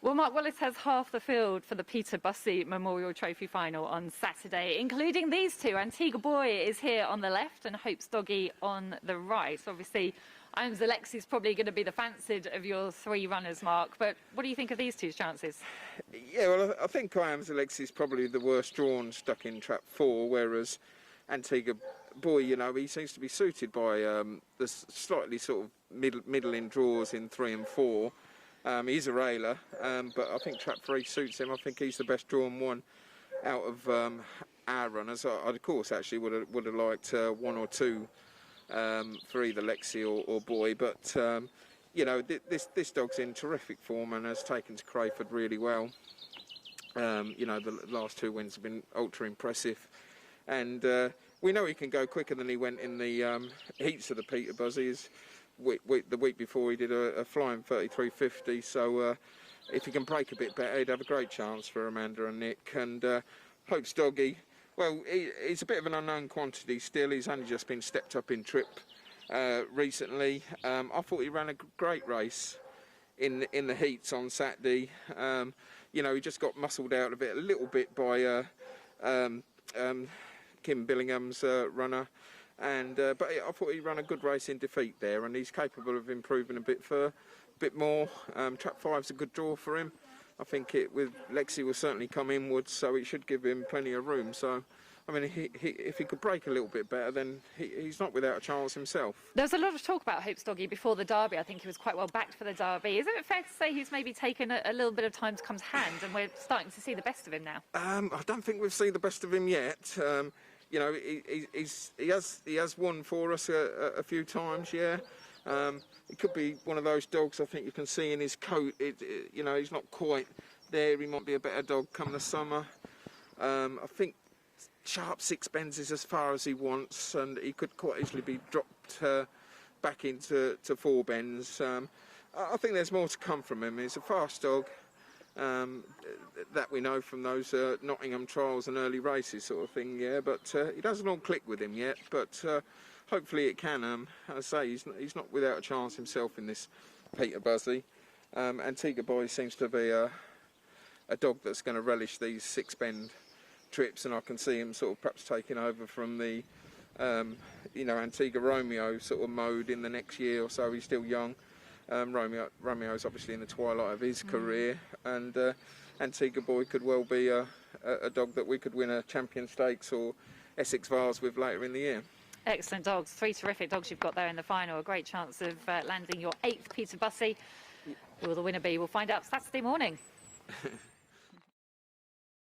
Well, Mark, Wallis has half the field for the Peter Bussey Memorial Trophy Final on Saturday, including these two. Antigua Boy is here on the left and Hope's Doggy on the right. Obviously, Iams Alexi's probably going to be the fancied of your three runners, Mark, but what do you think of these two's chances? Yeah, well, I think Iams Alexi's probably the worst drawn stuck in trap 4, whereas Antigua Boy, you know, he seems to be suited by the slightly sort of middling draws in 3 and 4. He's a railer, but I think trap 3 suits him. I think he's the best drawn one out of our runners. I of course actually would have liked 1 or 2 for either Lexi or Boy, but you know, this dog's in terrific form and has taken to Crayford really well. You know, the last 2 wins have been ultra impressive, and we know he can go quicker than he went in the heats of the Peter Buzzies. The week before he did a flying 33.50, so if he can break a bit better, he'd have a great chance for Amanda and Nick. And Hope's Doggy, well, he's a bit of an unknown quantity still. He's only just been stepped up in trip recently. I thought he ran a great race in the heats on Saturday. You know, he just got muscled out of it a little bit by Kim Billingham's runner. And but I thought he ran a good race in defeat there, and he's capable of improving a bit more. Trap 5's a good draw for him. I think with Lexi will certainly come inwards, so it should give him plenty of room. So, I mean, if he could break a little bit better, then he's not without a chance himself. There was a lot of talk about Hope's Doggy before the Derby. I think he was quite well backed for the Derby. Is it fair to say he's maybe taken a little bit of time to come to hand, and we're starting to see the best of him now? I don't think we've seen the best of him yet. You know, he has won for us a few times, yeah. It could be one of those dogs I think you can see in his coat. You know, he's not quite there. He might be a better dog come the summer. I think sharp 6 bends is as far as he wants, and he could quite easily be dropped back into 4 bends. I think there's more to come from him. He's a fast dog. That we know from those Nottingham trials and early races sort of thing, yeah, but it hasn't all clicked with him yet, but hopefully it can. As I say, he's not without a chance himself in this Peter Buzzy. Antigua Boy seems to be a dog that's going to relish these 6 bend trips, and I can see him sort of perhaps taking over from the you know, Antigua Romeo sort of mode in the next year or so. He's still young. Romeo's obviously in the twilight of his career, and Antigua Boy could well be a dog that we could win a Champion Stakes or Essex Vars with later in the year. Excellent dogs, 3 terrific dogs you've got there in the final. A great chance of landing your 8th Peter Bussey. Who will the winner be? We'll find out Saturday morning.